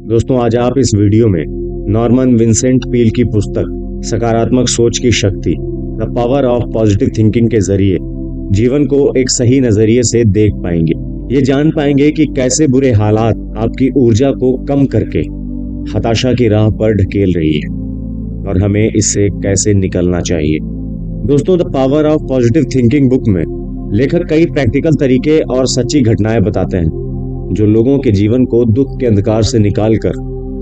दोस्तों, आज आप इस वीडियो में नॉर्मन विंसेंट पील की पुस्तक सकारात्मक सोच की शक्ति, the power of positive thinking के जरिए जीवन को एक सही नजरिए से देख पाएंगे। ये जान पाएंगे कि कैसे बुरे हालात आपकी ऊर्जा को कम करके हताशा की राह पर ढकेल रही है और हमें इससे कैसे निकलना चाहिए। दोस्तों, the power of positive thinking book में लेखक कई प्रैक्टिकल तरीके और सच्ची घटनाएं बताते हैं जो लोगों के जीवन को दुख के अंधकार से निकालकर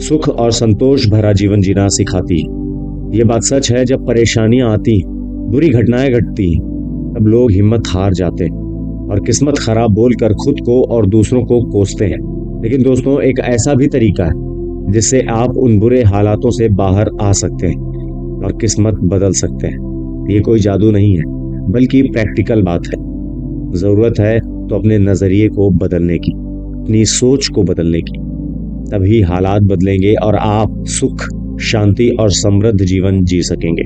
सुख और संतोष भरा जीवन जीना सिखाती है। ये बात सच है, जब परेशानियां आती, बुरी घटनाएं घटती हैं, तब लोग हिम्मत हार जाते हैं और किस्मत खराब बोलकर खुद को और दूसरों को कोसते हैं। लेकिन दोस्तों, एक ऐसा भी तरीका है जिससे आप उन बुरे हालातों से बाहर आ सकते हैं और किस्मत बदल सकते हैं। ये कोई जादू नहीं है, बल्कि प्रैक्टिकल बात है। जरूरत है तो अपने नजरिए को बदलने की, अपनी सोच को बदलने की। तभी हालात बदलेंगे और आप सुख, शांति और समृद्ध जीवन जी सकेंगे।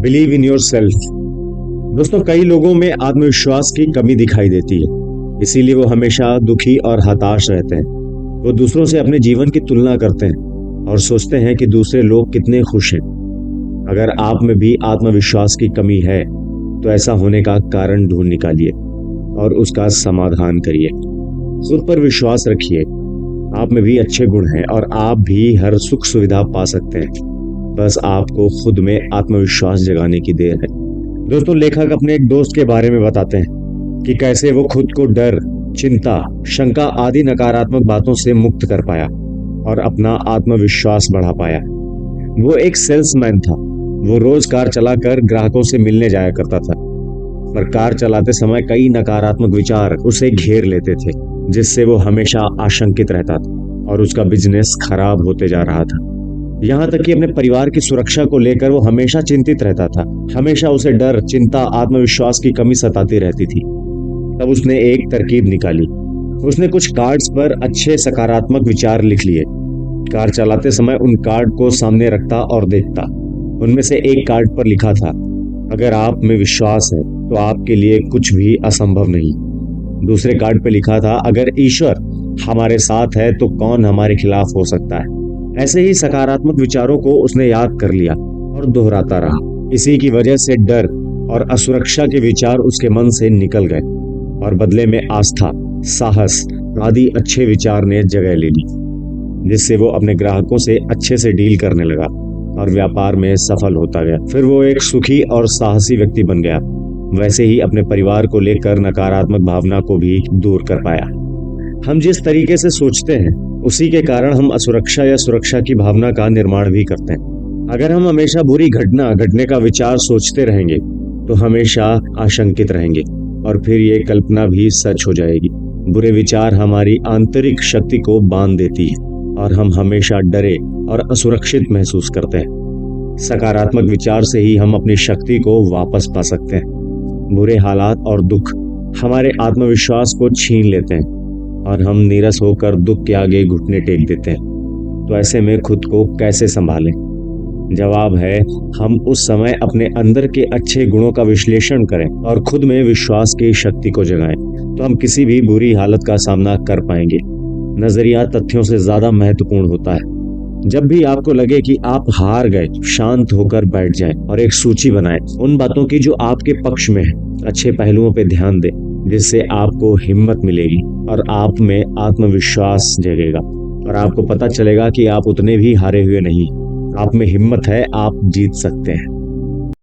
Believe in your self. दोस्तों, कई लोगों में आत्मविश्वास की कमी दिखाई देती है, इसीलिए वो हमेशा दुखी और हताश रहते हैं। वो दूसरों से अपने जीवन की तुलना करते हैं और सोचते हैं कि दूसरे लोग कितने खुश हैं। अगर आप में भी आत्मविश्वास की कमी है तो ऐसा होने का कारण ढूंढ निकालिए और उसका समाधान करिए। खुद पर विश्वास रखिए, आप में भी अच्छे गुण हैं और आप भी हर सुख सुविधा पा सकते हैं। बस आपको खुद में आत्मविश्वास जगाने की देर है। दोस्तों, लेखक अपने एक दोस्त के बारे में बताते हैं कि कैसे वो खुद को डर, चिंता, शंका आदि नकारात्मक बातों से मुक्त कर पाया और अपना आत्मविश्वास बढ़ा पाया। वो एक सेल्समैन था। वो रोज कार चलाकर ग्राहकों से मिलने जाया करता था, पर कार चलाते समय कई नकारात्मक विचार उसे घेर लेते थे, जिससे वो हमेशा आशंकित रहता था और उसका बिजनेस खराब होते जा रहा था। यहाँ तक कि अपने परिवार की सुरक्षा को लेकर वो हमेशा चिंतित रहता था। हमेशा उसे डर, चिंता, आत्मविश्वास की कमी सताती रहती थी। तब उसने एक तरकीब निकाली। उसने कुछ कार्ड्स पर अच्छे सकारात्मक विचार लिख लिए। कार चलाते समय उन कार्ड को सामने रखता और देखता। उनमें से एक कार्ड पर लिखा था, अगर आप में विश्वास है तो आपके लिए कुछ भी असंभव नहीं। दूसरे कार्ड पे लिखा था, अगर ईश्वर हमारे साथ है तो कौन हमारे खिलाफ हो सकता है। ऐसे ही सकारात्मक विचारों को उसने याद कर लिया और दोहराता रहा। इसी की वजह से डर और असुरक्षा के विचार उसके मन से निकल गए और बदले में आस्था, साहस आदि अच्छे विचार ने जगह ले ली, जिससे वो अपने ग्राहकों से अच्छे से डील करने लगा और व्यापार में सफल होता गया। फिर वो एक सुखी और साहसी व्यक्ति बन गया। वैसे ही अपने परिवार को लेकर नकारात्मक भावना को भी दूर कर पाया। हम जिस तरीके से सोचते हैं उसी के कारण हम असुरक्षा या सुरक्षा की भावना का निर्माण भी करते हैं। अगर हम हमेशा बुरी घटना घटने का विचार सोचते रहेंगे तो हमेशा आशंकित रहेंगे और फिर ये कल्पना भी सच हो जाएगी। बुरे विचार हमारी आंतरिक शक्ति को बांध देती है और हम हमेशा डरे और असुरक्षित महसूस करते हैं। सकारात्मक विचार से ही हम अपनी शक्ति को वापस पा सकते हैं। बुरे हालात और दुख हमारे आत्मविश्वास को छीन लेते हैं और हम नीरस होकर दुख के आगे घुटने टेक देते हैं। तो ऐसे में खुद को कैसे संभालें? जवाब है, हम उस समय अपने अंदर के अच्छे गुणों का विश्लेषण करें और खुद में विश्वास की शक्ति को जगाएं। तो हम किसी भी बुरी हालत का सामना कर पाएंगे। नजरिया तथ्यों से ज्यादा महत्वपूर्ण होता है। जब भी आपको लगे कि आप हार गए, शांत होकर बैठ जाएं और एक सूची बनाएं उन बातों की जो आपके पक्ष में है। अच्छे पहलुओं पे ध्यान दें, जिससे आपको हिम्मत मिलेगी और आप में आत्मविश्वास जगेगा और आपको पता चलेगा कि आप उतने भी हारे हुए नहीं। आप में हिम्मत है, आप जीत सकते हैं।